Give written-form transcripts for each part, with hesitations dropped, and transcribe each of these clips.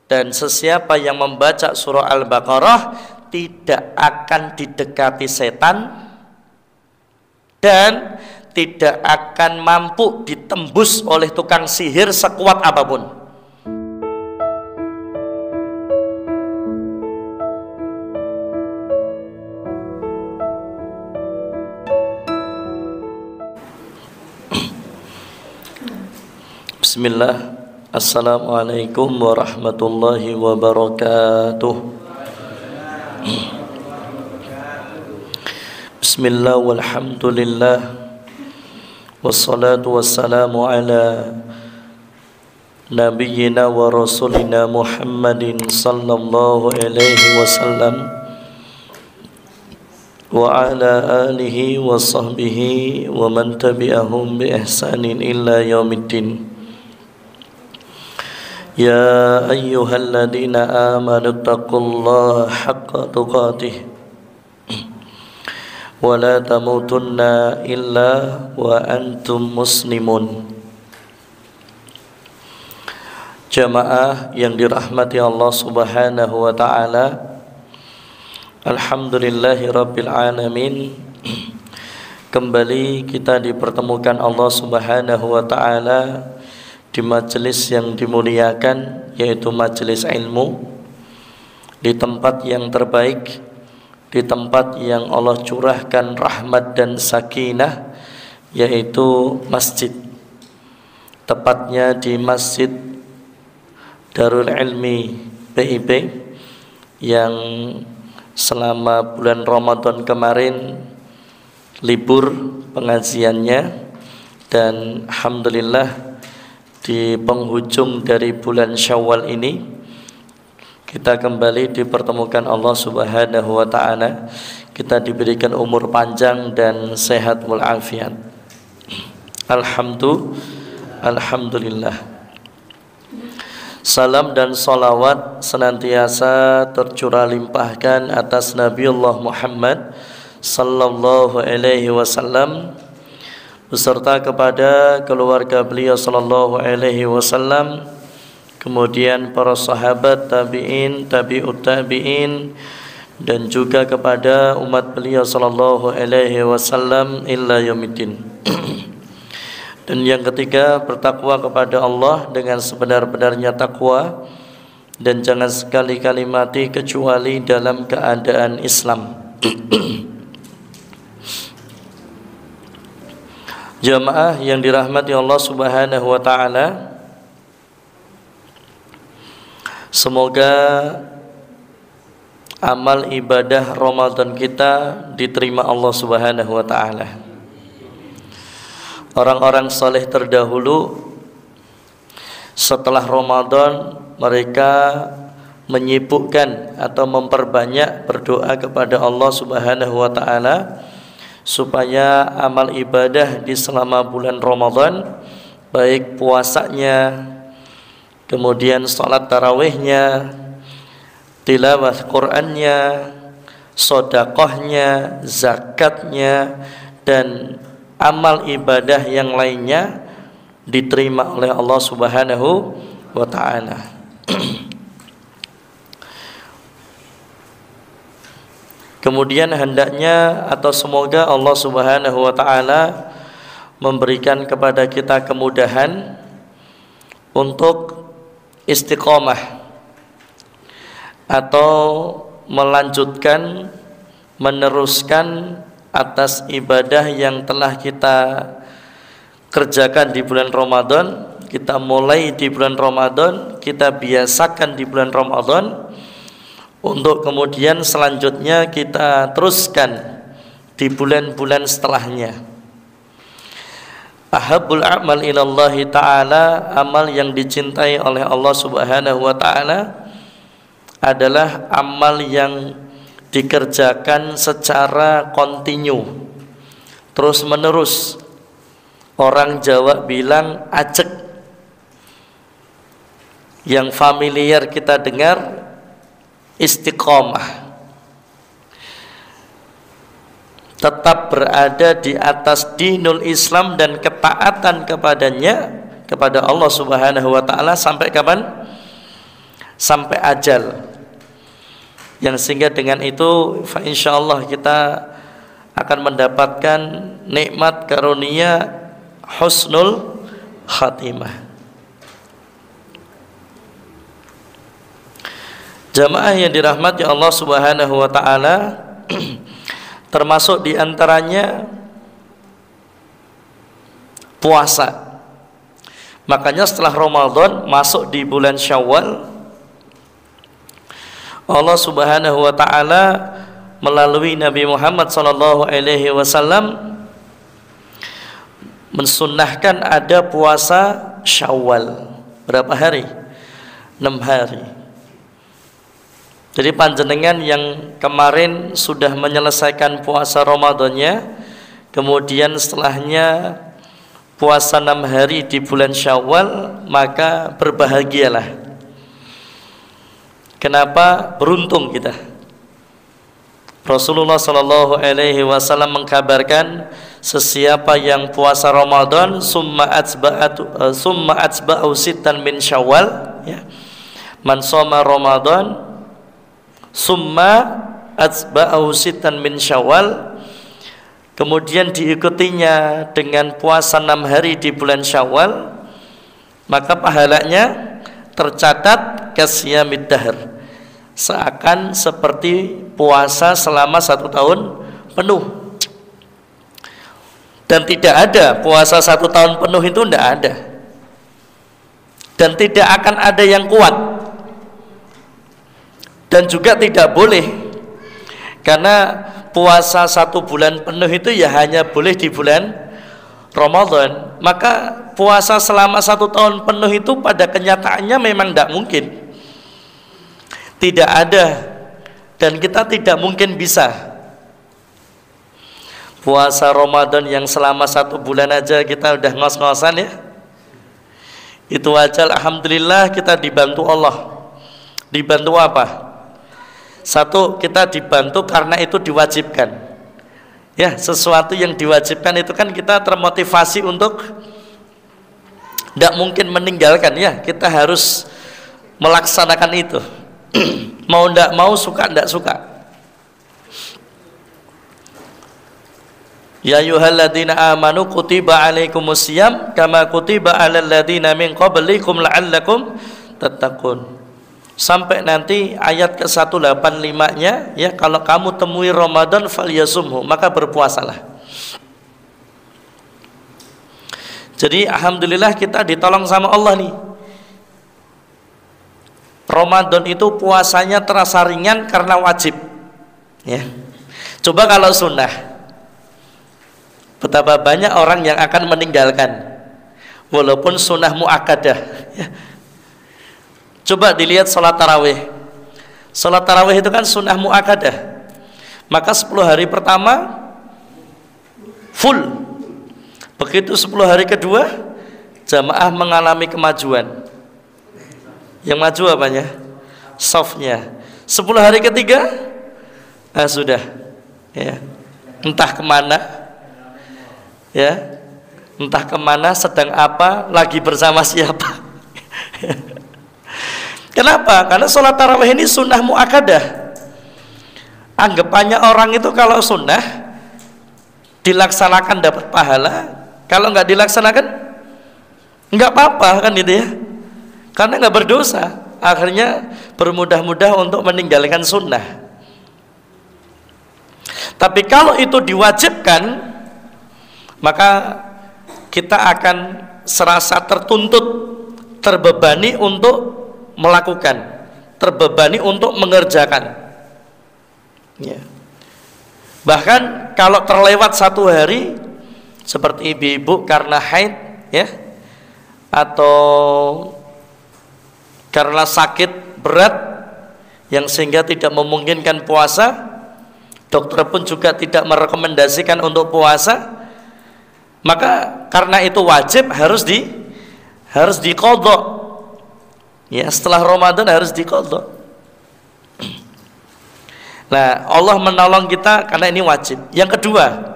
Dan sesiapa yang membaca surah Al-Baqarah tidak akan didekati setan dan tidak akan mampu ditembus oleh tukang sihir sekuat apapun. Bismillah. Assalamualaikum warahmatullahi wabarakatuh. Bismillah walhamdulillah, wassalatu wassalamu ala nabiyyina wa rasulina Muhammadin sallallahu alaihi wasallam wa ala alihi wa sahbihi wa man tabi'ahum bi ihsanin illa yaumiddin. Ya ayyuhalladzina amanu taqullaha haqqa tuqatih wa la tamutunna illa wa antum muslimun. Jamaah yang dirahmati Allah Subhanahu wa taala, alhamdulillahi rabbil alamin. Kembali kita dipertemukan Allah Subhanahu wa taala di majelis yang dimuliakan, yaitu majelis ilmu, di tempat yang terbaik, di tempat yang Allah curahkan rahmat dan sakinah, yaitu masjid, tepatnya di Masjid Darul Ilmi PIB, yang selama bulan Ramadan kemarin libur pengajiannya, dan alhamdulillah di penghujung dari bulan Syawal ini kita kembali dipertemukan Allah Subhanahu wa taala. Kita diberikan umur panjang dan sehat walafiat. Alhamdulillah. Salam dan salawat senantiasa tercurah limpahkan atas Nabiullah Muhammad sallallahu alaihi wasallam beserta kepada keluarga beliau sallallahu alaihi wasallam, kemudian para sahabat, tabi'in, tabi'ut tabi'in, dan juga kepada umat beliau sallallahu alaihi wasallam illa yaumiddin. Dan yang ketiga, bertakwa kepada Allah dengan sebenar-benarnya takwa, dan jangan sekali-kali mati kecuali dalam keadaan Islam. Jamaah yang dirahmati Allah Subhanahu wa taala, semoga amal ibadah Ramadan kita diterima Allah Subhanahu wa taala. Orang-orang saleh terdahulu setelah Ramadan mereka menyibukkan atau memperbanyak berdoa kepada Allah Subhanahu wa taala supaya amal ibadah di selama bulan Ramadan, baik puasanya, kemudian salat tarawihnya, tilawah Qur'annya, sedekahnya, zakatnya, dan amal ibadah yang lainnya diterima oleh Allah Subhanahu wa taala. Kemudian hendaknya atau semoga Allah Subhanahu wa taala memberikan kepada kita kemudahan untuk istiqomah atau melanjutkan, meneruskan atas ibadah yang telah kita kerjakan di bulan Ramadan. Kita mulai di bulan Ramadan, kita biasakan di bulan Ramadan, untuk kemudian selanjutnya kita teruskan di bulan-bulan setelahnya. Ahabbul a'mal ilallahi ta'ala, amal yang dicintai oleh Allah Subhanahu wa ta'ala adalah amal yang dikerjakan secara kontinu, terus menerus. Orang Jawa bilang acek. Yang familiar kita dengar istiqomah, tetap berada di atas dinul Islam dan ketaatan kepadanya, kepada Allah Subhanahu wa taala, sampai kapan? sampai ajal, yang sehingga dengan itu insyaallah kita akan mendapatkan nikmat karunia husnul khatimah. Jamaah yang dirahmati Allah Subhanahu wa taala, termasuk diantaranya puasa. Makanya setelah Ramadan masuk di bulan Syawal, Allah Subhanahu wa taala melalui Nabi Muhammad sallallahu alaihi wasallam mensunnahkan ada puasa Syawal. Berapa hari? 6 hari. Jadi panjenengan yang kemarin sudah menyelesaikan puasa Ramadannya, kemudian setelahnya puasa 6 hari di bulan Syawal, maka berbahagialah. Kenapa? Beruntung kita. Rasulullah sallallahu alaihi wasallam mengkabarkan, sesiapa yang puasa Ramadan summa atsba'u sittan min Syawal, ya. Man shoma Ramadan summa atsba'u sittan min Syawal, kemudian diikutinya dengan puasa 6 hari di bulan Syawal, maka pahalanya tercatat kasyamid dahr, seakan seperti puasa selama 1 tahun penuh. Dan tidak ada puasa 1 tahun penuh, itu tidak ada, dan tidak akan ada yang kuat. Dan juga tidak boleh, karena puasa 1 bulan penuh itu ya hanya boleh di bulan Ramadan. Maka puasa selama 1 tahun penuh itu pada kenyataannya memang tidak mungkin, tidak ada, dan kita tidak mungkin bisa. Puasa Ramadan yang selama 1 bulan aja kita udah ngos-ngosan, ya. Itu aja alhamdulillah kita dibantu Allah. Dibantu apa? Satu, kita dibantu karena itu diwajibkan, ya. Sesuatu yang diwajibkan itu kan kita termotivasi untuk tidak mungkin meninggalkan, ya. Kita harus melaksanakan itu. Mau tidak mau, suka tidak suka. Ya ayyuhalladzina amanu kutiba alaikumusiyam kama kutiba alal ladzina min qablikum la'allakum tattaqun. Sampai nanti ayat ke-185-nya, ya, kalau kamu temui Ramadan falyasumhu, maka berpuasalah. Jadi alhamdulillah kita ditolong sama Allah nih. Ramadan itu puasanya terasa ringan karena wajib, ya. Coba kalau sunnah, betapa banyak orang yang akan meninggalkan walaupun sunnah muakkadah, ya. Coba dilihat sholat tarawih. Sholat tarawih itu kan sunnah muakkadah. Maka 10 hari pertama full. Begitu 10 hari kedua, jamaah mengalami kemajuan. Yang maju apanya? Softnya. 10 hari ketiga, sudah, ya. Entah kemana, ya. Entah kemana, sedang apa, lagi bersama siapa. Kenapa? Karena sholat tarawih ini sunnah muakkadah. Anggapannya orang itu kalau sunnah dilaksanakan dapat pahala, kalau nggak dilaksanakan nggak apa-apa, kan itu, ya. Karena nggak berdosa. Akhirnya bermudah-mudah untuk meninggalkan sunnah. Tapi kalau itu diwajibkan, maka kita akan serasa tertuntut, terbebani untuk melakukan, terbebani untuk mengerjakan, ya. Bahkan kalau terlewat 1 hari, seperti ibu-ibu karena haid, ya, atau karena sakit berat yang sehingga tidak memungkinkan puasa, dokter pun juga tidak merekomendasikan untuk puasa, maka karena itu wajib harus diqadha. Ya, setelah Ramadan harus diqadha. Nah, Allah menolong kita karena ini wajib. Yang kedua,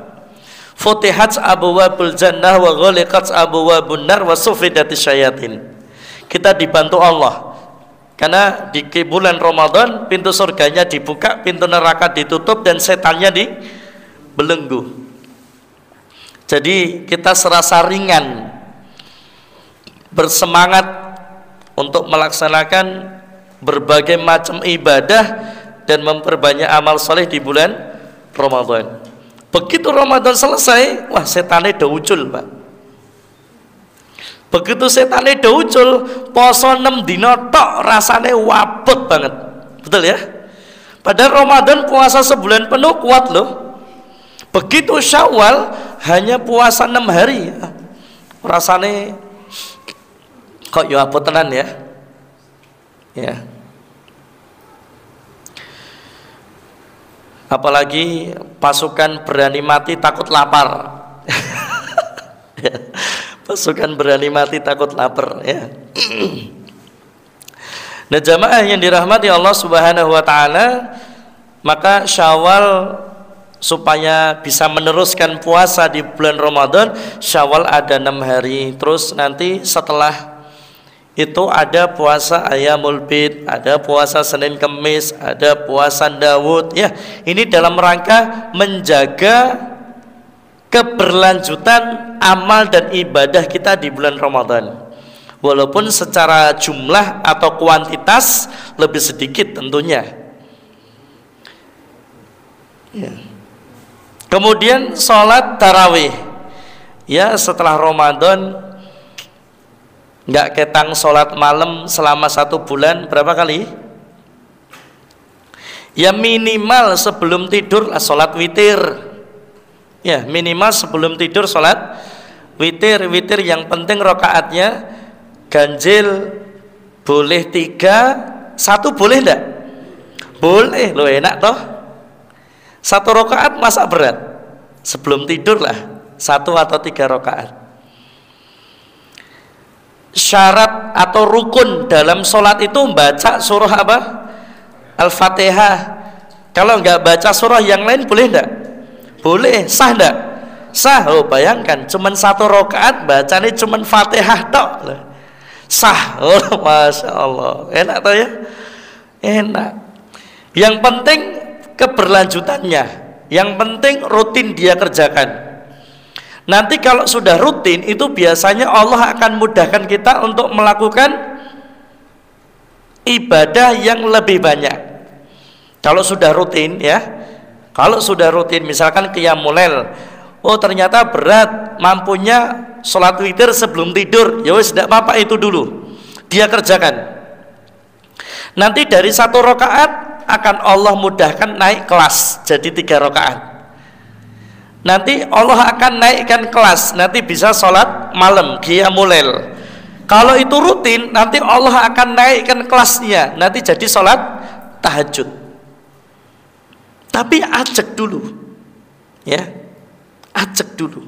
futihat abwabul jannah wa ghaliqat abwabun nar wa suffidatis syayatin. Kita dibantu Allah Karena di bulan Ramadan pintu surganya dibuka, pintu neraka ditutup, dan setannya dibelenggu. Jadi kita serasa ringan, bersemangat untuk melaksanakan berbagai macam ibadah dan memperbanyak amal soleh di bulan Ramadan. Begitu Ramadan selesai, wah setannya udah ucul, Pak. Begitu setannya udah ucul, poso 6 dino tok rasanya wabut banget. Betul ya? Padahal Ramadan puasa sebulan penuh kuat loh. Begitu Syawal hanya puasa 6 hari, rasanya kok ya apa tenan ya. Ya. Apalagi pasukan berani mati takut lapar. Ya. Pasukan berani mati takut lapar ya. Nah jamaah yang dirahmati Allah Subhanahu wa taala, maka Syawal supaya bisa meneruskan puasa di bulan Ramadan, Syawal ada 6 hari. Terus nanti setelah itu ada puasa Ayyamul Bid, ada puasa Senin Kemis, ada puasa Daud ya. Ini dalam rangka menjaga keberlanjutan amal dan ibadah kita di bulan Ramadan, walaupun secara jumlah atau kuantitas lebih sedikit tentunya ya. Kemudian sholat tarawih ya, setelah Ramadan nggak ketang sholat malam selama 1 bulan berapa kali ya, minimal sebelum tidur sholat witir ya, minimal sebelum tidur sholat witir. Witir yang penting rokaatnya ganjil, boleh 3, 1 boleh enggak? Boleh, lo enak toh. 1 rokaat masa berat? Sebelum tidur lah 1 atau 3 rokaat. Syarat atau rukun dalam sholat itu baca surah apa? Al-Fatihah. Kalau enggak baca surah yang lain boleh enggak? Boleh. Sah enggak? Sah. Oh bayangkan cuman 1 rakaat bacanya cuman Fatihah tok. Sah. Oh Masya Allah. Enak toh ya? Enak. Yang penting keberlanjutannya, yang penting rutin dia kerjakan. Nanti kalau sudah rutin itu biasanya Allah akan mudahkan kita untuk melakukan ibadah yang lebih banyak. Kalau sudah rutin ya, kalau sudah rutin misalkan qiyamul lail, oh ternyata berat, mampunya sholat witir sebelum tidur, ya wis tidak apa-apa, itu dulu dia kerjakan. Nanti dari 1 rakaat akan Allah mudahkan naik kelas jadi 3 rakaat. Nanti Allah akan naikkan kelas, nanti bisa sholat malam qiyamul lail. Kalau itu rutin, nanti Allah akan naikkan kelasnya, nanti jadi sholat tahajud. Tapi ajak dulu ya, ajak dulu,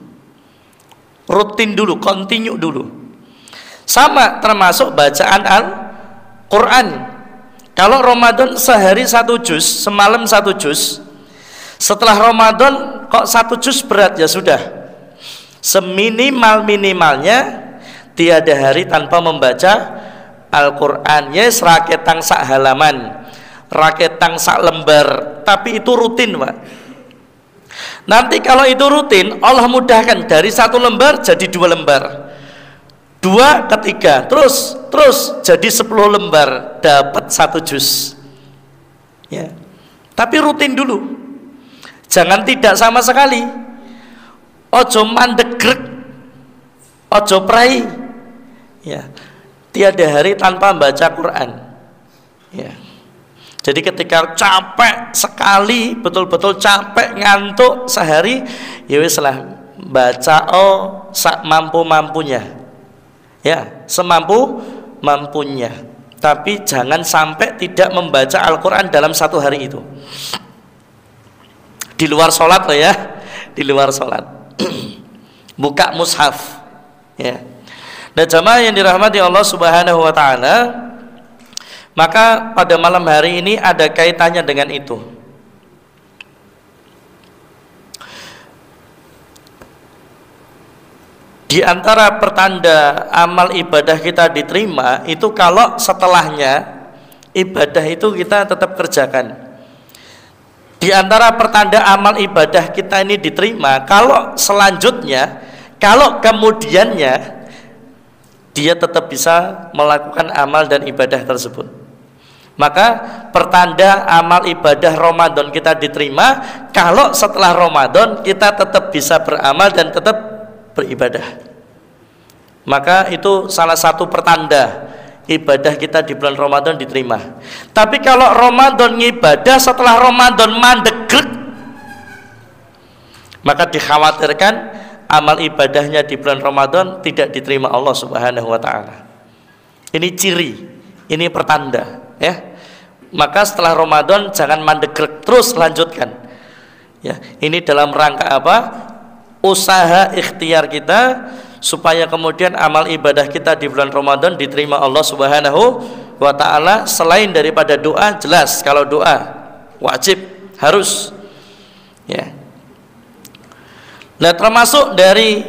rutin dulu, continue dulu. Sama termasuk bacaan Al-Quran. Kalau Ramadan sehari 1 juz, semalam 1 juz, setelah Ramadan kok 1 juz berat, ya sudah, seminimal-minimalnya tiada hari tanpa membaca Al-Quran. Yes, raketang sak halaman, raketang sak lembar, tapi itu rutin Pak. Nanti kalau itu rutin, Allah mudahkan dari 1 lembar jadi 2 lembar, 2 ke 3, terus jadi 10 lembar, dapat 1 juz ya. Tapi rutin dulu, jangan tidak sama sekali. Ojo mandegrek, ojo prai ya, tiada hari tanpa baca Quran ya. Jadi ketika capek sekali, betul-betul capek, ngantuk sehari, ya wis lah baca sak mampu-mampunya ya, semampu-mampunya. Tapi jangan sampai tidak membaca Al-Quran dalam 1 hari itu. Di luar sholat loh ya, di luar sholat. Buka mushaf ya. Dan jamaah yang dirahmati Allah Subhanahu wa taala, maka pada malam hari ini ada kaitannya dengan itu. Di antara pertanda amal ibadah kita diterima itu kalau setelahnya ibadah itu kita tetap kerjakan. Di antara pertanda amal ibadah kita ini diterima, kalau selanjutnya, kalau kemudiannya dia tetap bisa melakukan amal dan ibadah tersebut. Maka pertanda amal ibadah Ramadan kita diterima kalau setelah Ramadan kita tetap bisa beramal dan tetap beribadah. Maka itu salah satu pertanda ibadah kita di bulan Ramadan diterima. Tapi kalau Ramadan ibadah setelah Ramadan mandegrek, maka dikhawatirkan amal ibadahnya di bulan Ramadan tidak diterima Allah Subhanahu wa taala. Ini ciri, ini pertanda, ya. Maka setelah Ramadan jangan mandegrek, terus lanjutkan. Ya, ini dalam rangka apa? Usaha ikhtiar kita supaya kemudian amal ibadah kita di bulan Ramadan diterima Allah Subhanahu wa taala. Selain daripada doa, jelas kalau doa wajib, harus, ya. Nah, termasuk dari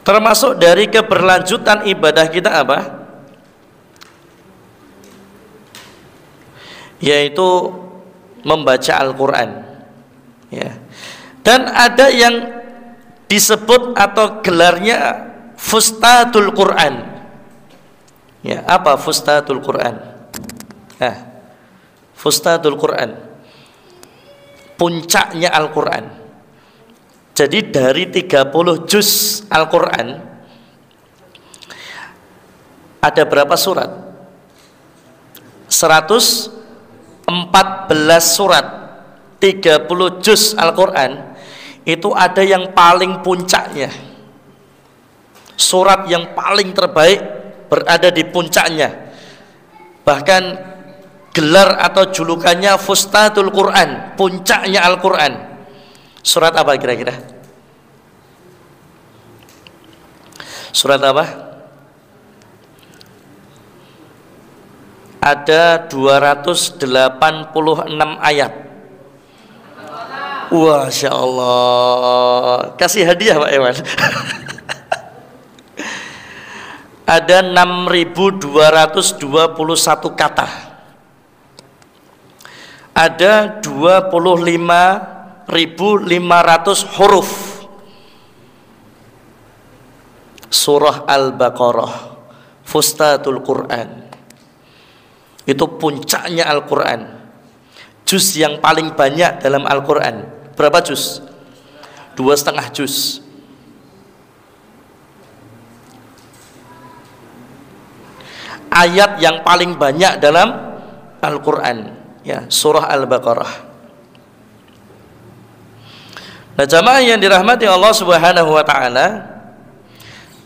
termasuk dari keberlanjutan ibadah kita apa? Yaitu membaca Al-Qur'an. Ya. Dan ada yang disebut atau gelarnya Fustatul Quran. Ya, apa Fustatul Quran? Nah, Fustatul Quran, puncaknya Al-Quran. Jadi dari 30 juz Al-Quran ada berapa surat? 114 surat. 30 juz Al-Quran itu ada yang paling puncaknya, surat yang paling terbaik berada di puncaknya. Bahkan gelar atau julukannya Fustatul Quran, puncaknya Al-Quran. Surat apa kira-kira? Surat apa? Ada 286 ayat. Wah, Masya Allah. Kasih hadiah Pak Ewan. Ada 6.221 kata. Ada 25.500 huruf. Surah Al-Baqarah, Fustatul Quran. Itu puncaknya Al-Quran. Juz yang paling banyak dalam Al-Quran. Berapa juz? 2,5 juz. Ayat yang paling banyak dalam Al-Quran, ya, surah Al-Baqarah. Nah, jamaah yang dirahmati Allah Subhanahu wa taala,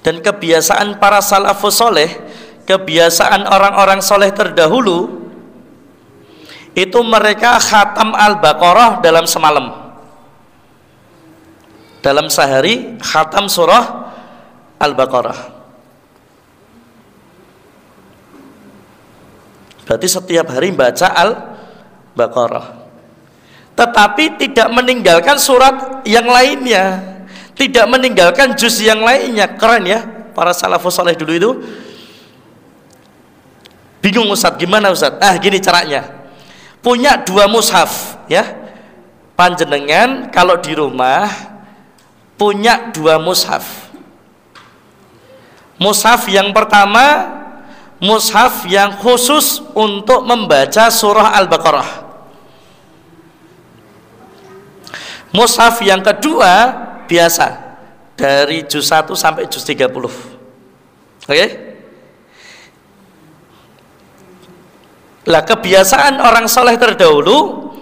dan kebiasaan para salafus soleh, kebiasaan orang-orang soleh terdahulu, itu mereka khatam Al-Baqarah dalam semalam. Dalam sehari khatam surah Al-Baqarah. Berarti setiap hari baca Al-Baqarah. Tetapi tidak meninggalkan surat yang lainnya, tidak meninggalkan juz yang lainnya. Keren ya para salafus saleh dulu itu. Bingung Ustaz, gimana Ustaz? Gini caranya. Punya 2 mushaf, ya. Panjenengan kalau di rumah punya 2 mushaf. Mushaf yang pertama, mushaf yang khusus untuk membaca surah Al-Baqarah. Mushaf yang kedua biasa, dari juz 1 sampai juz 30. Oke? Lah, kebiasaan orang soleh terdahulu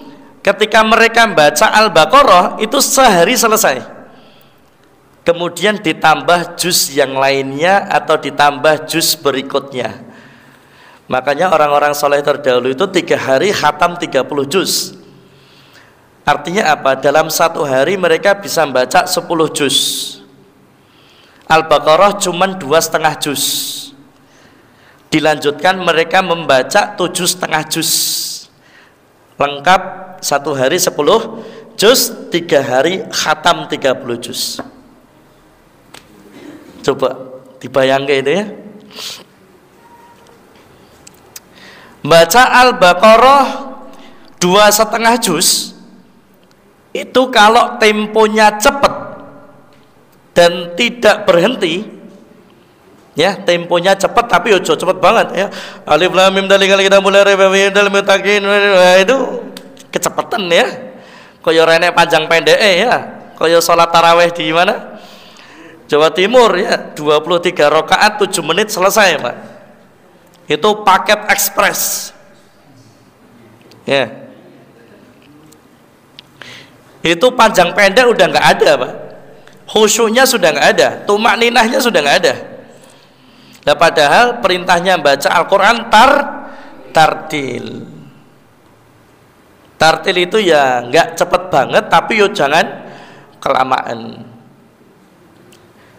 ketika mereka baca Al-Baqarah itu sehari selesai. Kemudian ditambah juz yang lainnya atau ditambah juz berikutnya. Makanya orang-orang soleh terdahulu itu 3 hari khatam 30 juz. Artinya apa? Dalam 1 hari mereka bisa membaca 10 juz. Al-Baqarah cuma 2,5 juz. Dilanjutkan mereka membaca 7,5 juz. Lengkap 1 hari 10 juz, 3 hari khatam 30 juz. Coba Dibayangkan itu ya. Baca Al-Baqarah 2,5 juz itu kalau temponya cepat dan tidak berhenti, ya, temponya cepat tapi ojo cepat banget ya. Alif lam mim dalikal kita mulai dalam mutakin itu kecepatan ya. Koyo rene panjang pendek ya. Koyo sholat tarawih di mana? Jawa Timur ya, 23 rakaat 7 menit selesai, Pak. Itu paket ekspres. Ya. Itu panjang pendek udah nggak ada, Pak. Khusyuknya sudah nggak ada, tumak ninahnya sudah nggak ada. Nah, padahal perintahnya baca Al-Quran tartil. Tartil itu ya nggak cepet banget, tapi yo jangan kelamaan.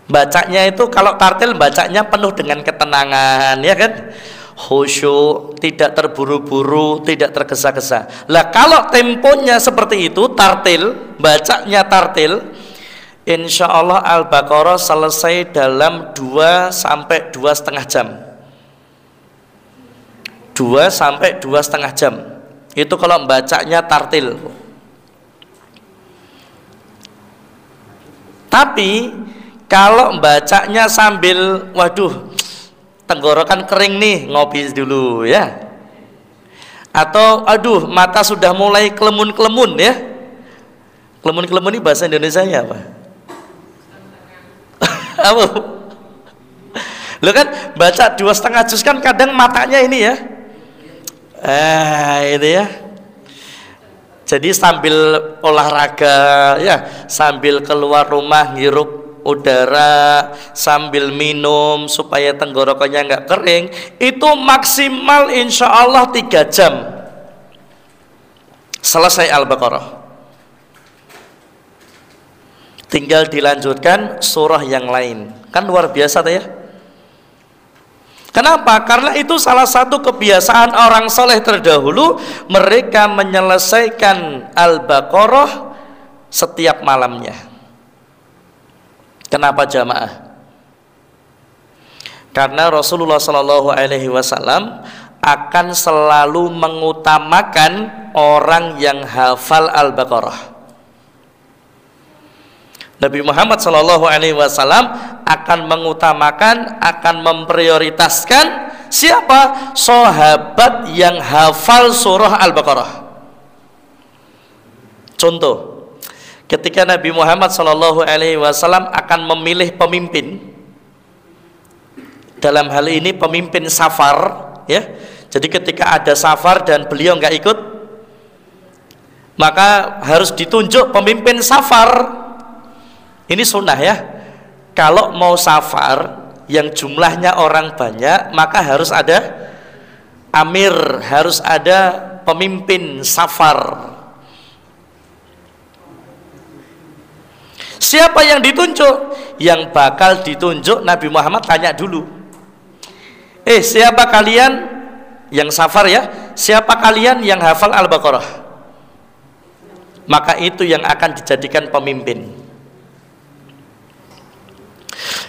Bacanya itu kalau tartil bacanya penuh dengan ketenangan, ya kan? Khusyuk, tidak terburu-buru, tidak tergesa-gesa. Lah kalau temponya seperti itu, tartil, bacanya tartil, insya Allah Al-Baqarah selesai dalam 2 sampai 2,5 jam. 2 sampai 2,5 jam. Itu kalau bacanya tartil. Tapi kalau bacanya sambil, waduh, tenggorokan kering nih, ngopi dulu ya. Atau aduh, mata sudah mulai kelemun-kelemun ya. Kelemun-kelemun ini bahasa Indonesia-nya apa? Apa? Lo kan baca 2,5 juz kan kadang matanya ini ya. Itu ya. Jadi sambil olahraga ya, sambil keluar rumah ngirup udara, sambil minum supaya tenggorokannya nggak kering, itu maksimal insya Allah 3 jam selesai Al-Baqarah. Tinggal dilanjutkan surah yang lain, kan luar biasa tuh ya. Kenapa? Karena itu salah satu kebiasaan orang soleh terdahulu, mereka menyelesaikan Al-Baqarah setiap malamnya. Kenapa jamaah? Karena Rasulullah SAW akan selalu mengutamakan orang yang hafal Al-Baqarah. Nabi Muhammad SAW akan mengutamakan, akan memprioritaskan siapa? Sahabat yang hafal surah Al-Baqarah. Contoh, ketika Nabi Muhammad SAW akan memilih pemimpin, dalam hal ini pemimpin safar, ya. Jadi ketika ada safar dan beliau nggak ikut, maka harus ditunjuk pemimpin safar. Ini sunnah ya. Kalau mau safar yang jumlahnya orang banyak, maka harus ada amir, harus ada pemimpin safar. Siapa yang ditunjuk? Yang bakal ditunjuk Nabi Muhammad tanya dulu. Siapa kalian yang safar ya? Siapa kalian yang hafal Al-Baqarah? Maka itu yang akan dijadikan pemimpin.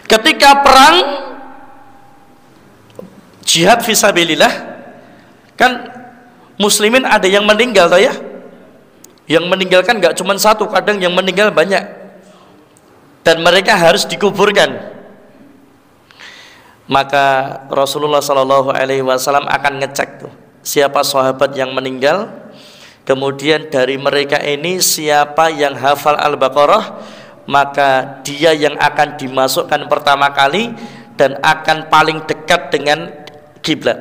Ketika perang jihad fisabilillah, kan muslimin ada yang meninggal toh ya? Yang meninggalkan nggak cuma satu, kadang yang meninggal banyak. Dan mereka harus dikuburkan. Maka Rasulullah SAW akan ngecek tuh siapa sahabat yang meninggal, kemudian dari mereka ini siapa yang hafal Al-Baqarah, maka dia yang akan dimasukkan pertama kali dan akan paling dekat dengan kiblat.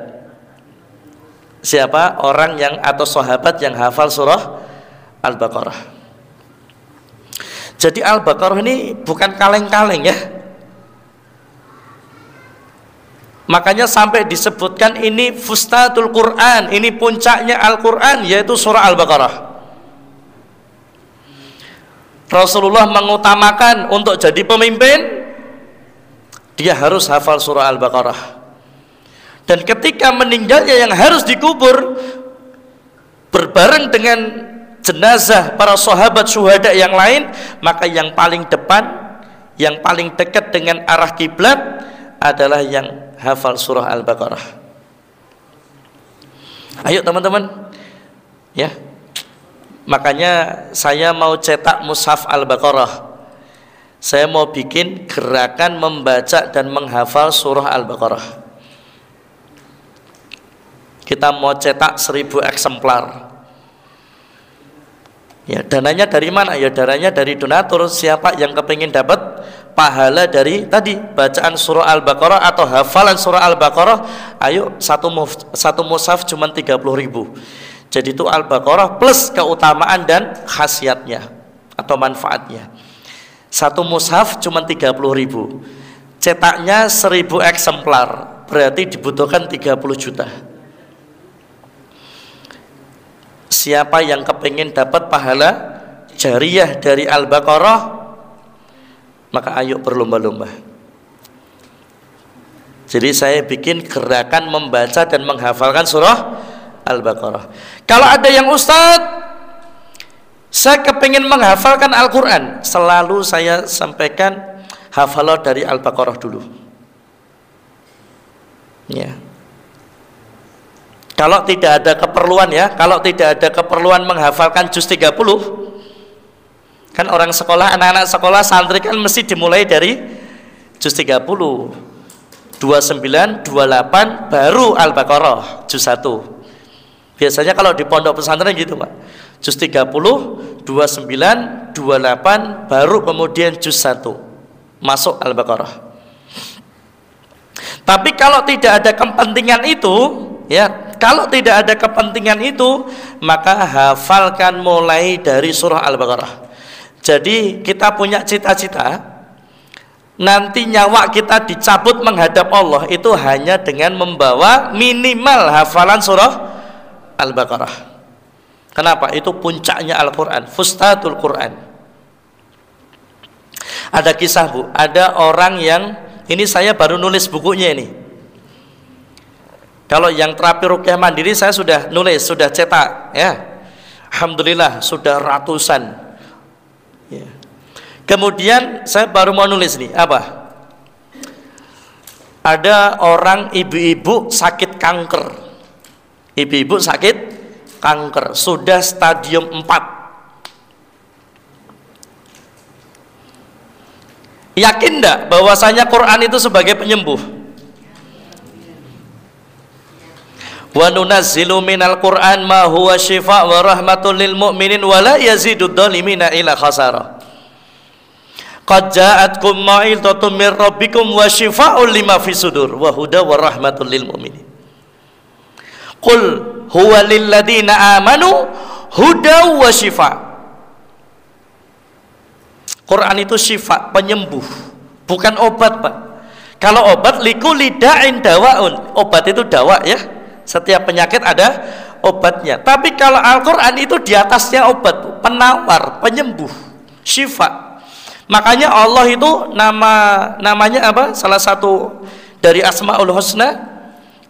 Siapa orang yang atau sahabat yang hafal surah Al-Baqarah. Jadi Al-Baqarah ini bukan kaleng-kaleng ya. Makanya sampai disebutkan ini fustatul Quran, ini puncaknya Al-Quran, yaitu surah Al-Baqarah. Rasulullah mengutamakan untuk jadi pemimpin, dia harus hafal surah Al-Baqarah. Dan ketika meninggalnya yang harus dikubur berbareng dengan jenazah para sahabat syuhada yang lain, maka yang paling depan, yang paling dekat dengan arah kiblat adalah yang hafal surah Al-Baqarah. Ayo teman-teman, ya. Makanya saya mau cetak mushaf Al-Baqarah. Saya mau bikin gerakan membaca dan menghafal surah Al-Baqarah. Kita mau cetak 1000 eksemplar. Ya, dananya dari mana? Ya, dananya dari donatur. Siapa yang kepingin dapat pahala dari tadi bacaan surah Al-Baqarah atau hafalan surah Al-Baqarah, ayo satu mushaf cuma 30.000. Jadi itu Al-Baqarah plus keutamaan dan khasiatnya atau manfaatnya. Satu mushaf cuma 30.000. Cetaknya 1000 eksemplar, berarti dibutuhkan 30 juta. Siapa yang kepingin dapat pahala jariyah dari Al-Baqarah, maka ayo berlomba-lomba. Jadi saya bikin gerakan membaca dan menghafalkan surah Al-Baqarah. Kalau ada yang Ustadz, saya kepingin menghafalkan Al-Quran, selalu saya sampaikan hafalah dari Al-Baqarah dulu. Ya. Kalau tidak ada keperluan, ya, kalau tidak ada keperluan menghafalkan juz 30, kan orang sekolah, anak-anak sekolah, santri kan mesti dimulai dari juz 30, 29, 28, baru Al-Baqarah juz 1. Biasanya kalau di pondok pesantren gitu, Pak. Juz 30, 29, 28, baru kemudian juz 1 masuk Al-Baqarah. Tapi kalau tidak ada kepentingan itu, ya, kalau tidak ada kepentingan itu, maka hafalkan mulai dari surah Al-Baqarah. Jadi kita punya cita-cita nanti nyawa kita dicabut menghadap Allah itu hanya dengan membawa minimal hafalan surah Al-Baqarah. Kenapa? Itu puncaknya Al-Quran, fustatul Quran. Ada kisah, Bu, ada orang yang, ini saya baru nulis bukunya ini. Kalau yang terapi ruqyah mandiri saya sudah nulis, sudah cetak, ya. Alhamdulillah sudah ratusan. Ya. Kemudian saya baru mau nulis nih, apa? Ada orang ibu-ibu sakit kanker. Ibu-ibu sakit kanker, sudah stadium 4. Yakin enggak bahwasanya Quran itu sebagai penyembuh? Wa nunazzilu minal Qur'an ma huwa syifa' wa rahmatul lil mu'minin wa la yazidud dhalimina illa khasara. Qad ja'atkum mau'izatun mir rabbikum wa syifaa'un lima fis sudur wa huda wa rahmatul lil mu'minin. Qul huwa lil ladzina amanu huda wa syifa'. Quran itu syifa, penyembuh, bukan obat, Pak. Kalau obat likuli da'in dawaun, obat itu dawa, ya. Setiap penyakit ada obatnya. Tapi kalau Al-Quran itu di atasnya obat, penawar, penyembuh, syifa. Makanya Allah itu namanya apa? Salah satu dari Asmaul Husna,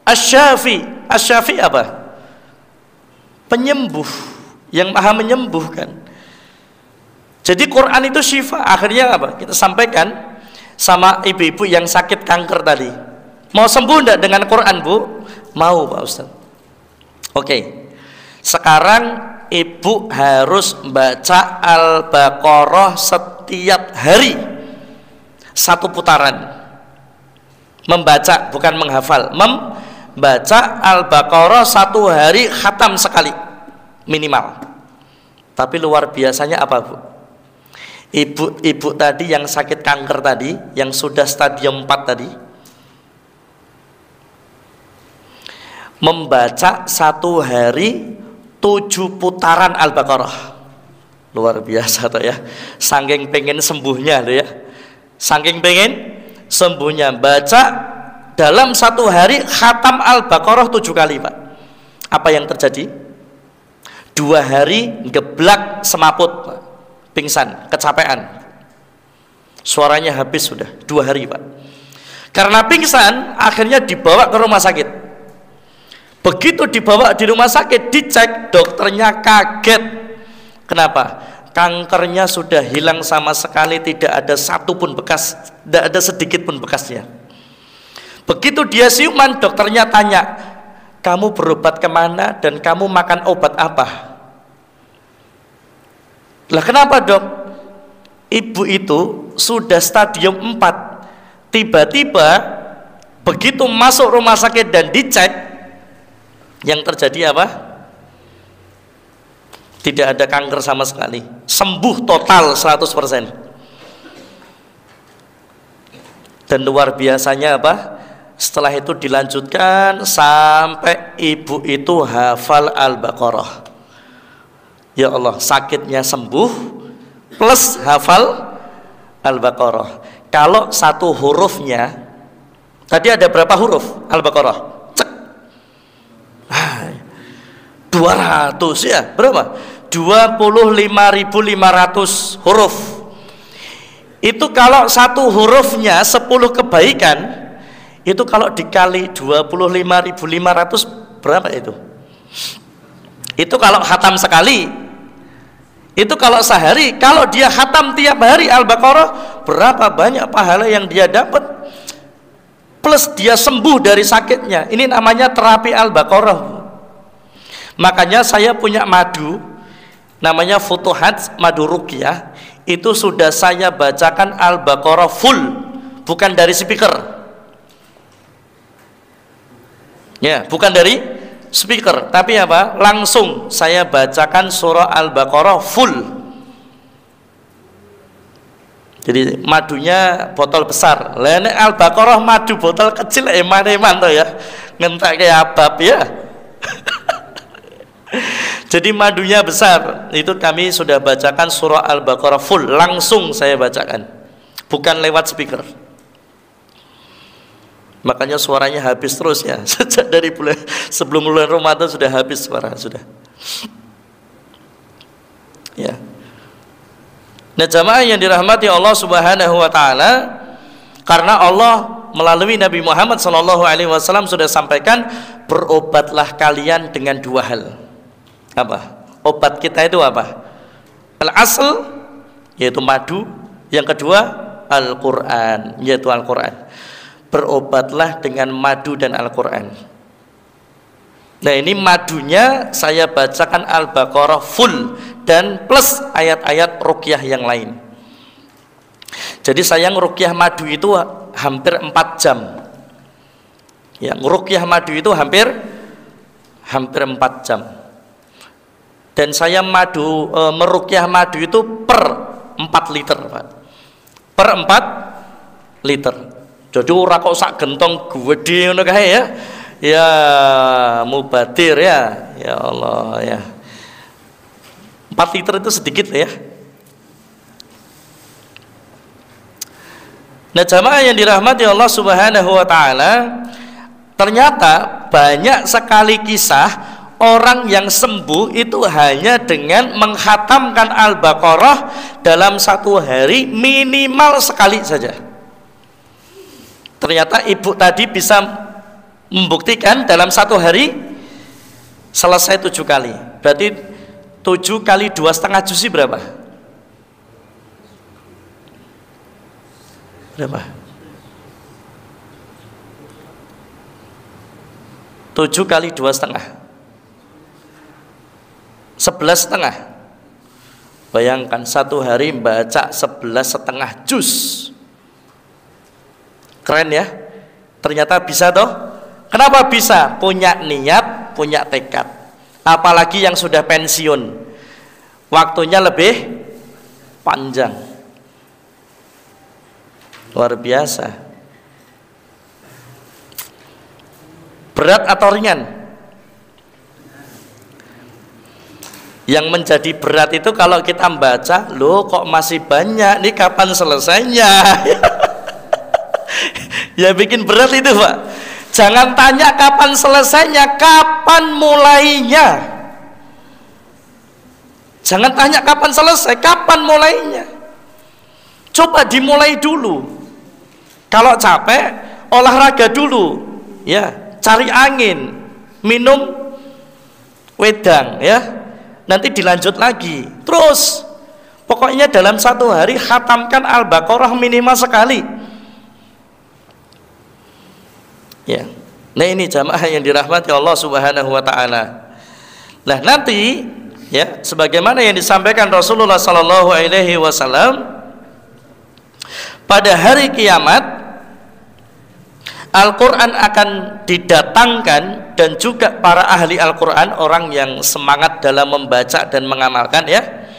Asy-Syafi. Asy-Syafi apa? Penyembuh, yang maha menyembuhkan. Jadi Quran itu syifa. Akhirnya apa? Kita sampaikan sama ibu-ibu yang sakit kanker tadi. Mau sembuh enggak dengan Quran, Bu? Mau, Pak Ustaz. Oke. Sekarang ibu harus baca Al-Baqarah setiap hari 1 putaran. Membaca, bukan menghafal. Membaca Al-Baqarah 1 hari khatam sekali minimal. Tapi luar biasanya apa, Bu? Ibu tadi yang sakit kanker tadi, yang sudah stadium 4 tadi, membaca 1 hari 7 putaran Al-Baqarah. Luar biasa tuh, ya. Saking pengen sembuhnya tuh, ya. Saking pengen sembuhnya, baca dalam 1 hari khatam Al-Baqarah 7 kali, Pak. Apa yang terjadi? 2 hari geblak semaput, Pak. Pingsan, kecapean, suaranya habis sudah 2 hari, Pak. Karena pingsan, akhirnya dibawa ke rumah sakit. Begitu dibawa di rumah sakit, dicek, dokternya kaget. Kenapa? Kankernya sudah hilang sama sekali, tidak ada satu pun bekas, tidak ada sedikit pun bekasnya. Begitu dia siuman, dokternya tanya, kamu berobat kemana dan kamu makan obat apa? Lah kenapa dok? Ibu itu sudah stadium 4. Tiba-tiba begitu masuk rumah sakit dan dicek, yang terjadi apa? Tidak ada kanker sama sekali, sembuh total 100%. Dan luar biasanya apa? Setelah itu dilanjutkan sampai ibu itu hafal Al-Baqarah. Ya Allah, sakitnya sembuh plus hafal Al-Baqarah. Kalau satu hurufnya, tadi ada berapa huruf Al-Baqarah? Cek. 200 ya, berapa? 25.500 huruf. Itu kalau satu hurufnya 10 kebaikan, itu kalau dikali 25.500 berapa itu? Itu kalau khatam sekali. Itu kalau sehari. Kalau dia khatam tiap hari Al-Baqarah, berapa banyak pahala yang dia dapat? Plus dia sembuh dari sakitnya. Ini namanya terapi Al-Baqarah. Makanya saya punya madu, namanya Futuhat Madu Ruqyah. Itu sudah saya bacakan Al-Baqarah full, bukan dari speaker. Ya, bukan dari speaker, tapi apa? Langsung saya bacakan surah Al-Baqarah full. Jadi madunya botol besar. Lah nek Al-Baqarah madu botol kecil eman-eman to ya. Ngentek kayak abab ya. Jadi madunya besar. Itu kami sudah bacakan surah Al-Baqarah full, langsung saya bacakan. Bukan lewat speaker. Makanya suaranya habis terus ya. Sejak dari sebelum bulan Ramadan sudah habis suara sudah. Ya. Nah, jamaah yang dirahmati Allah Subhanahu wa taala, karena Allah melalui Nabi Muhammad SAW sudah sampaikan, berobatlah kalian dengan dua hal. Apa? Obat kita itu apa? Al-asl, yaitu madu. Yang kedua, Al-Quran, yaitu Al-Quran. Berobatlah dengan madu dan Al-Quran. Nah, ini madunya saya bacakan Al-Baqarah full dan plus ayat-ayat ruqyah yang lain. Jadi saya ngeruqyah madu itu hampir 4 jam. Ya, ngeruqyah madu itu hampir 4 jam. Dan saya meruqyah madu itu per 4 liter, Pak. Per 4 liter. Jadi ora kok sak gentong gede ngono kae ya. Ya mubadir ya. Ya Allah ya. 4 liter itu sedikit ya. Nah, jamaah yang dirahmati Allah Subhanahu wa taala, ternyata banyak sekali kisah orang yang sembuh itu hanya dengan menghatamkan Al-Baqarah dalam satu hari minimal sekali saja. Ternyata ibu tadi bisa membuktikan dalam satu hari selesai 7 kali. Berarti 7 kali 2,5 juz berapa? Berapa? 7 kali 2,5. 11,5. Bayangkan satu hari baca 11,5 juz. Keren ya. Ternyata bisa toh. Kenapa bisa? Punya niat, punya tekad. Apalagi yang sudah pensiun, waktunya lebih panjang. Luar biasa. Berat atau ringan? Yang menjadi berat itu kalau kita membaca, loh kok masih banyak, nih kapan selesainya? Ya bikin berat itu, Pak. Jangan tanya kapan selesainya, kapan mulainya. Jangan tanya kapan selesai, kapan mulainya. Coba dimulai dulu. Kalau capek, olahraga dulu, ya, cari angin, minum wedang, ya. Nanti dilanjut lagi. Terus, pokoknya dalam satu hari khatamkan Al-Baqarah minimal sekali. Ya. Nah ini jamaah yang dirahmati Allah Subhanahu wa taala. Nah, nanti ya sebagaimana yang disampaikan Rasulullah sallallahu alaihi wasallam, pada hari kiamat Al-Qur'an akan didatangkan, dan juga para ahli Al-Qur'an, orang yang semangat dalam membaca dan mengamalkan ya.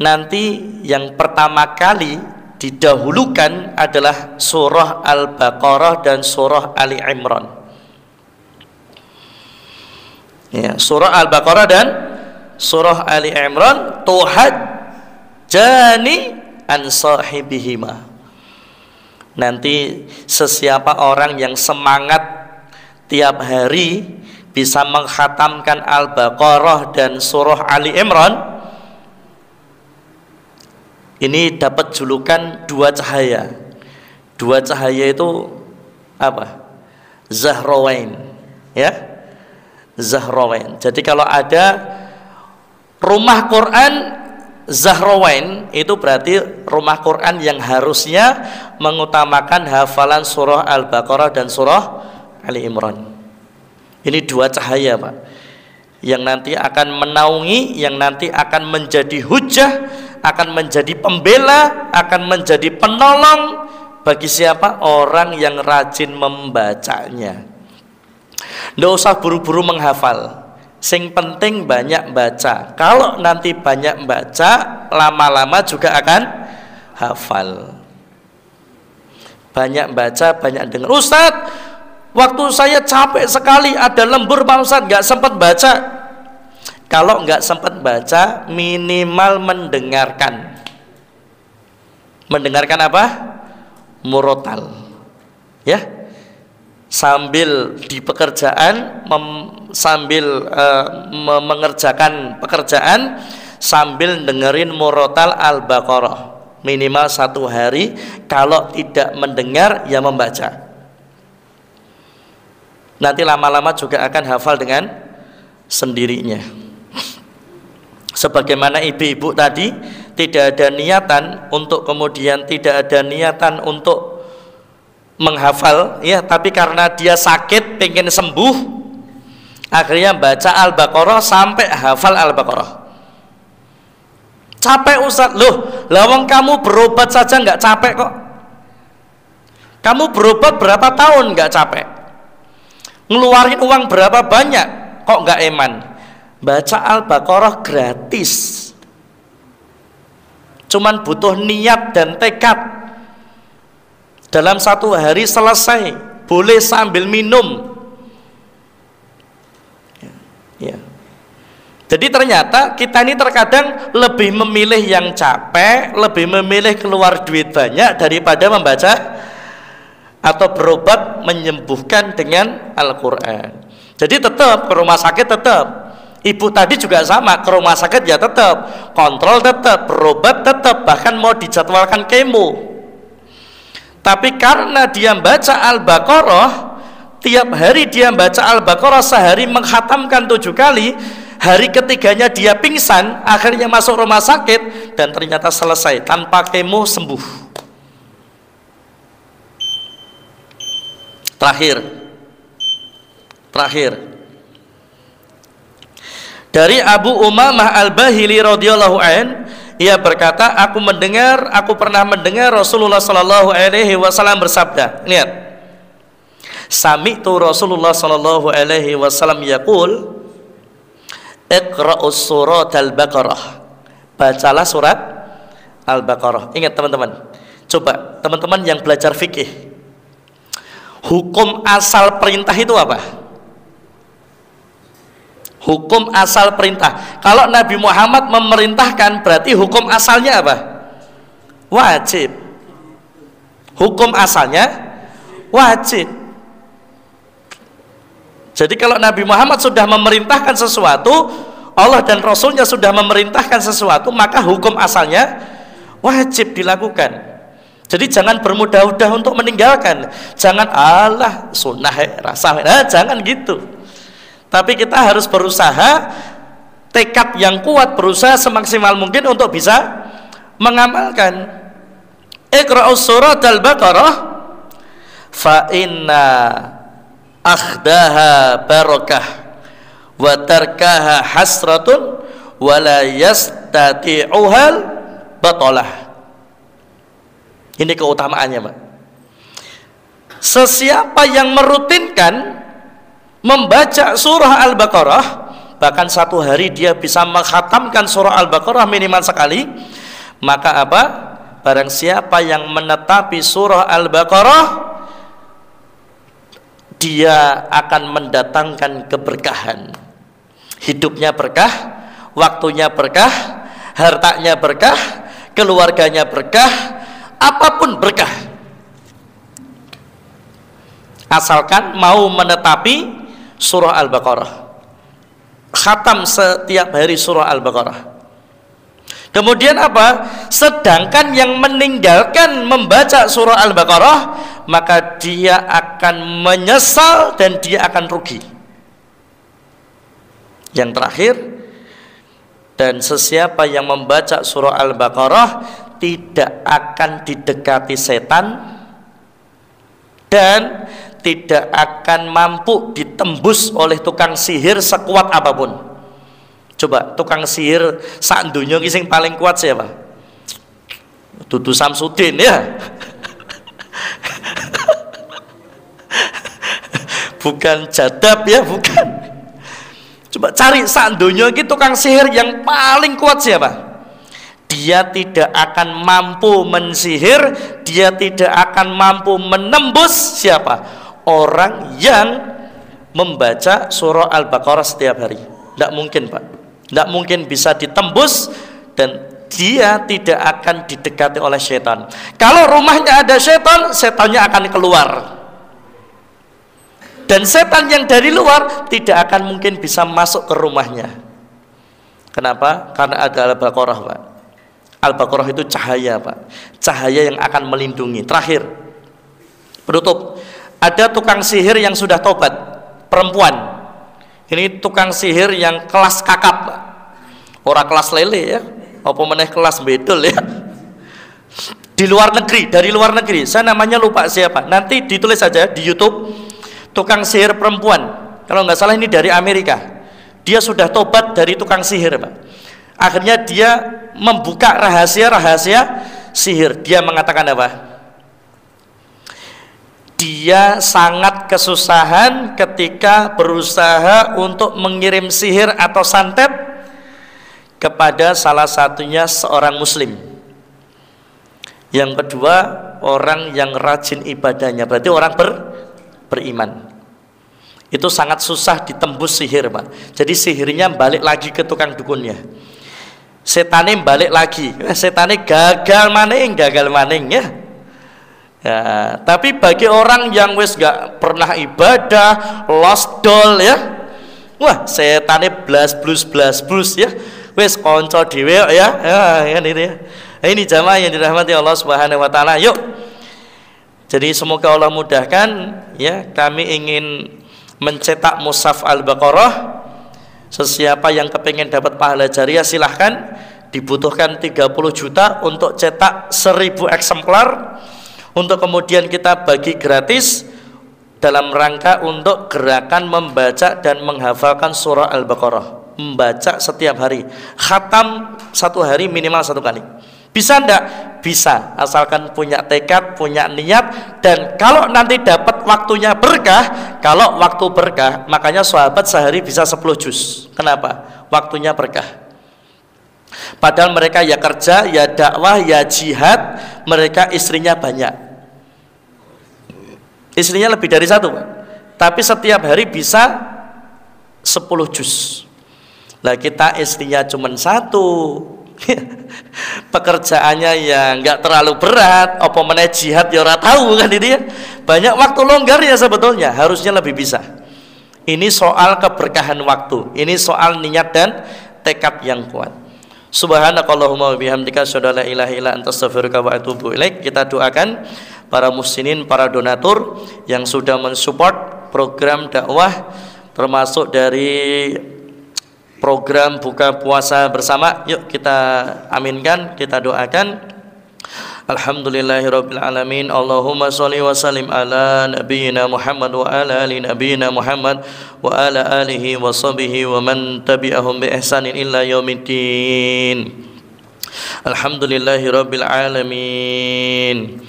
Nanti yang pertama kali didahulukan adalah surah Al-Baqarah dan surah Ali Imran. Ya, surah Al-Baqarah dan surah Ali Imran tuhajjani an sahibihima. Nanti sesiapa orang yang semangat tiap hari bisa mengkhatamkan Al-Baqarah dan surah Ali Imran, ini dapat julukan dua cahaya. Dua cahaya itu apa? Zahrawain, ya. Zahrawain. Jadi kalau ada rumah Quran Zahrawain, itu berarti rumah Quran yang harusnya mengutamakan hafalan surah Al-Baqarah dan surah Ali Imran. Ini dua cahaya, Pak, yang nanti akan menaungi, yang nanti akan menjadi hujah, akan menjadi pembela, akan menjadi penolong bagi siapa? Orang yang rajin membacanya. Nggak usah buru-buru menghafal, sing penting banyak baca. Kalau nanti banyak baca, lama-lama juga akan hafal. Banyak baca, banyak dengar. Ustadz, waktu saya capek sekali, ada lembur Pak Ustadz, nggak sempat baca. Kalau nggak sempat baca, minimal mendengarkan. Mendengarkan apa? Murotal, ya. Sambil di pekerjaan, sambil mengerjakan pekerjaan, sambil dengerin murotal Al-Baqarah minimal 1 hari. Kalau tidak mendengar, ya membaca. Nanti lama-lama juga akan hafal dengan sendirinya. Sebagaimana ibu-ibu tadi, tidak ada niatan untuk kemudian tidak ada niatan untuk menghafal ya, tapi karena dia sakit pengen sembuh, akhirnya baca Al-Baqarah sampai hafal Al-Baqarah. Capek Ustaz, loh lawang kamu berobat saja nggak capek kok. Kamu berobat berapa tahun nggak capek, ngeluarin uang berapa banyak kok nggak eman. Baca Al-Baqarah gratis, cuman butuh niat dan tekad. Dalam 1 hari selesai, boleh sambil minum ya. Jadi ternyata kita ini terkadang lebih memilih yang capek, lebih memilih keluar duit banyak daripada membaca atau berobat menyembuhkan dengan Al-Quran. Jadi tetap ke rumah sakit, tetap ibu tadi juga sama, ke rumah sakit ya tetap, kontrol tetap, berobat tetap, bahkan mau dijadwalkan kemo. Tapi karena dia baca Al-Baqarah, tiap hari dia baca Al-Baqarah, sehari menghatamkan 7 kali, hari ketiganya dia pingsan, akhirnya masuk rumah sakit, dan ternyata selesai, tanpa kemo sembuh. Terakhir dari Abu Umamah Al-Bahili radhiyallahu an, ia berkata, aku pernah mendengar Rasulullah sallallahu alaihi wasallam bersabda. Lihat. Sami'tu Rasulullah sallallahu alaihi wasallam yaqul, Iqra'us surat Al-Baqarah. Bacalah surat Al-Baqarah. Ingat teman-teman. Coba teman-teman yang belajar fikih. Hukum asal perintah itu apa? Hukum asal perintah. Kalau Nabi Muhammad memerintahkan, berarti hukum asalnya apa? Wajib. Hukum asalnya wajib. Jadi kalau Nabi Muhammad sudah memerintahkan sesuatu, Allah dan Rasulnya sudah memerintahkan sesuatu, maka hukum asalnya wajib dilakukan. Jadi jangan bermudah-mudah untuk meninggalkan. Jangan Allah sunnah rasa, jangan gitu. Tapi kita harus berusaha, tekad yang kuat, berusaha semaksimal mungkin untuk bisa mengamalkan. Iqra'us surat Al-Baqarah fa inna akhdaha barakah wa tarkaha hasratun wa la yastati'uhal batalah. Ini keutamaannya, Pak. Sesiapa yang merutinkan membaca surah Al-Baqarah, bahkan satu hari dia bisa menghatamkan surah Al-Baqarah minimal sekali, maka apa? Barang siapa yang menetapi surah Al-Baqarah, dia akan mendatangkan keberkahan. Hidupnya berkah, waktunya berkah, hartanya berkah, keluarganya berkah, apapun berkah. Asalkan mau menetapi surah Al-Baqarah, khatam setiap hari surah Al-Baqarah. Kemudian apa? Sedangkan yang meninggalkan membaca surah Al-Baqarah, maka dia akan menyesal dan dia akan rugi. Yang terakhir, dan sesiapa yang membaca surah Al-Baqarah tidak akan didekati setan dan tidak akan mampu ditembus oleh tukang sihir sekuat apapun. Coba tukang sihir sak donya ki sing paling kuat siapa? Dudu Samsudin ya. Bukan Jadab ya, bukan. Coba cari sak donya ki tukang sihir yang paling kuat siapa? Dia tidak akan mampu mensihir, dia tidak akan mampu menembus siapa? Orang yang membaca surah Al-Baqarah setiap hari. Tidak mungkin, Pak. Tidak mungkin bisa ditembus, dan dia tidak akan didekati oleh setan. Kalau rumahnya ada setan, setannya akan keluar. Dan setan yang dari luar tidak akan mungkin bisa masuk ke rumahnya. Kenapa? Karena ada Al-Baqarah, Pak. Al-Baqarah itu cahaya, Pak. Cahaya yang akan melindungi. Terakhir, penutup. Ada tukang sihir yang sudah tobat, perempuan. Ini tukang sihir yang kelas kakap, Pak. Orang kelas lele ya, apa meneh kelas bedol ya. Di luar negeri, dari luar negeri. Saya namanya lupa siapa. Nanti ditulis saja di YouTube. Tukang sihir perempuan. Kalau nggak salah ini dari Amerika. Dia sudah tobat dari tukang sihir, Pak. Akhirnya dia membuka rahasia-rahasia sihir. Dia mengatakan apa? Dia sangat kesusahan ketika berusaha untuk mengirim sihir atau santet kepada salah satunya seorang muslim. Yang kedua, orang yang rajin ibadahnya, berarti orang beriman. Itu sangat susah ditembus sihir, Pak. Jadi sihirnya balik lagi ke tukang dukunnya. Setannya balik lagi. Setannya gagal maning ya. Ya, tapi bagi orang yang wis gak pernah ibadah, lost doll ya, wah setannya blas blus ya, wis konco dhewe ya, ini ya. Ini jamaah yang dirahmati Allah Subhanahu Wa Taala. Yuk, jadi semoga Allah mudahkan ya. Kami ingin mencetak mushaf Al-Baqarah. Sesiapa yang kepengen dapat pahala jariah silahkan. Dibutuhkan 30 juta untuk cetak 1000 eksemplar. Untuk kemudian kita bagi gratis dalam rangka untuk gerakan membaca dan menghafalkan surah Al-Baqarah. Membaca setiap hari, khatam satu hari minimal 1 kali. Bisa enggak? Bisa, asalkan punya tekad, punya niat. Dan kalau nanti dapat waktunya berkah, kalau waktu berkah, makanya sahabat sehari bisa 10 juz. Kenapa? Waktunya berkah. Padahal mereka ya kerja, ya dakwah, ya jihad, mereka istrinya banyak. Istrinya lebih dari 1, Pak. Tapi setiap hari bisa 10 juz. Lah kita istrinya cuma 1. Pekerjaannya ya nggak terlalu berat, apa meneh jihad ya ora tahu kan itu ya. Banyak waktu longgar ya sebetulnya, harusnya lebih bisa. Ini soal keberkahan waktu, ini soal niat dan tekad yang kuat. Subhanakallahumma wa bihamdika asyhadu an la ilaha illa anta astaghfiruka wa atubu ilaik. Kita doakan para muhsinin, para donatur yang sudah mensupport program dakwah, termasuk dari program buka puasa bersama. Yuk kita aminkan, kita doakan Alhamdulillahirabbil alamin. Allahumma shalli wa sallim ala nabiyyina Muhammad wa ala ali nabiyyina Muhammad wa ala alihi wa sahbihi wa man tabi'ahum bi ihsanin illa yaumiddin. Alhamdulillahirabbil alamin.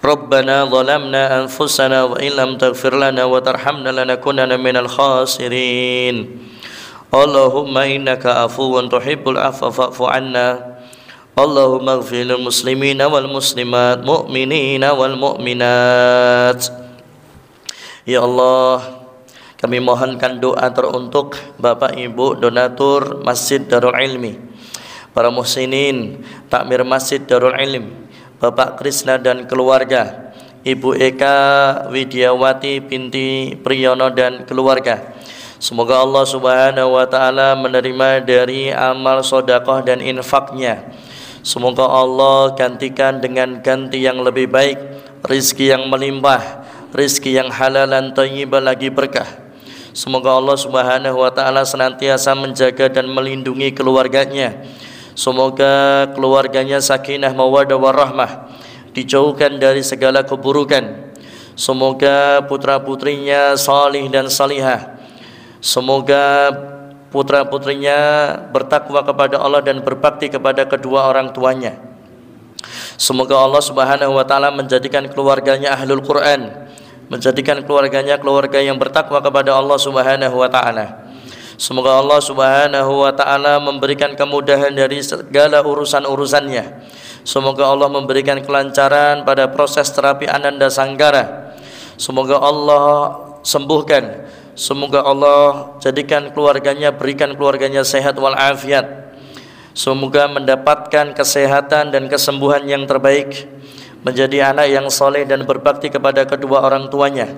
Rabbana zalamna anfusana wa illam taghfir lana wa tarhamna lanakunanna minal khasirin. Allahumma innaka afuwun tuhibbul afwa fa'fu 'anna. Allahumma ighfir lil muslimina wal muslimat, mu'minina wal mu'minat. Ya Allah, kami mohonkan doa teruntuk Bapak Ibu donatur Masjid Darul Ilmi, para muhsinin takmir Masjid Darul Ilmi, Bapak Krisna dan keluarga, Ibu Eka Widiawati binti Priyono dan keluarga. Semoga Allah Subhanahu wa taala menerima dari amal sedekah dan infaknya. Semoga Allah gantikan dengan ganti yang lebih baik, rizki yang melimpah, rizki yang halal dan thayyibah lagi berkah. Semoga Allah Subhanahu wa taala senantiasa menjaga dan melindungi keluarganya. Semoga keluarganya sakinah mawaddah warahmah, dijauhkan dari segala keburukan. Semoga putra-putrinya salih dan salihah. Semoga putra-putrinya bertakwa kepada Allah dan berbakti kepada kedua orang tuanya. Semoga Allah Subhanahu wa taala menjadikan keluarganya ahlul Quran, menjadikan keluarganya keluarga yang bertakwa kepada Allah Subhanahu wa taala. Semoga Allah Subhanahu wa taala memberikan kemudahan dari segala urusan-urusannya. Semoga Allah memberikan kelancaran pada proses terapi Ananda Sanggara. Semoga Allah sembuhkan. Semoga Allah jadikan keluarganya, berikan keluarganya sehat walafiat. Semoga mendapatkan kesehatan dan kesembuhan yang terbaik, menjadi anak yang soleh dan berbakti kepada kedua orang tuanya.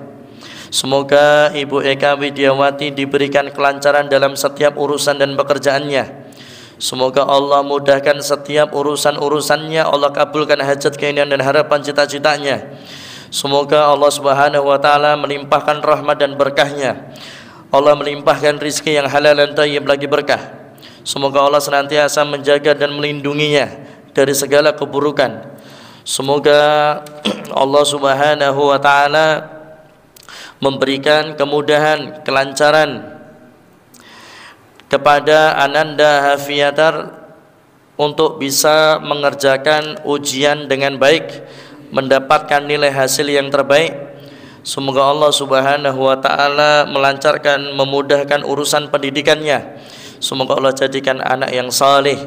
Semoga Ibu Eka Widiawati diberikan kelancaran dalam setiap urusan dan pekerjaannya. Semoga Allah mudahkan setiap urusan-urusannya, Allah kabulkan hajat keinginan dan harapan cita-citanya. Semoga Allah Subhanahu wa taala melimpahkan rahmat dan berkahnya. Allah melimpahkan rizki yang halal dan thayyib lagi berkah. Semoga Allah senantiasa menjaga dan melindunginya dari segala keburukan. Semoga Allah Subhanahu wa taala memberikan kemudahan, kelancaran kepada Ananda Hafiatar untuk bisa mengerjakan ujian dengan baik, mendapatkan nilai hasil yang terbaik. Semoga Allah Subhanahu wa taala melancarkan, memudahkan urusan pendidikannya. Semoga Allah jadikan anak yang saleh.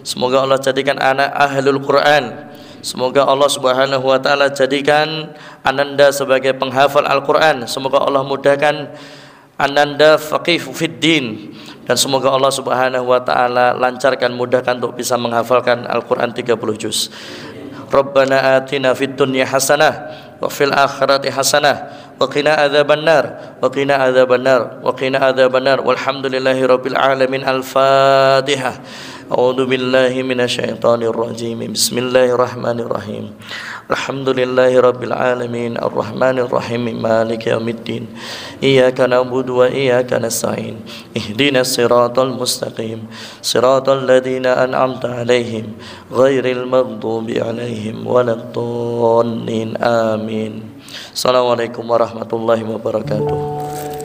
Semoga Allah jadikan anak ahlul Quran. Semoga Allah Subhanahu wa taala jadikan Ananda sebagai penghafal Al-Quran. Semoga Allah mudahkan Ananda faqih fid din, dan semoga Allah Subhanahu wa taala lancarkan, mudahkan untuk bisa menghafalkan Al-Quran 30 juz. Rabbana atina fid dunya hasanah wa fil akhirati hasanah wa qina adzabannar wa qina adzabannar wa qina adzabannar walhamdulillahi rabbil alamin. Al-Fatihah. A'udzu billahi minasyaitonir rajim. Bismillahirrahmanirrahim. Alhamdulillahi rabbil alamin arrahmanir rahim maliki yaumiddin. Iyyaka na'budu wa iyyaka nasta'in. Ihdinas siratal mustaqim. Siratal ladzina an'amta 'alaihim ghairil maghdubi 'alaihim waladdallin. Amin. Assalamualaikum warahmatullahi wabarakatuh.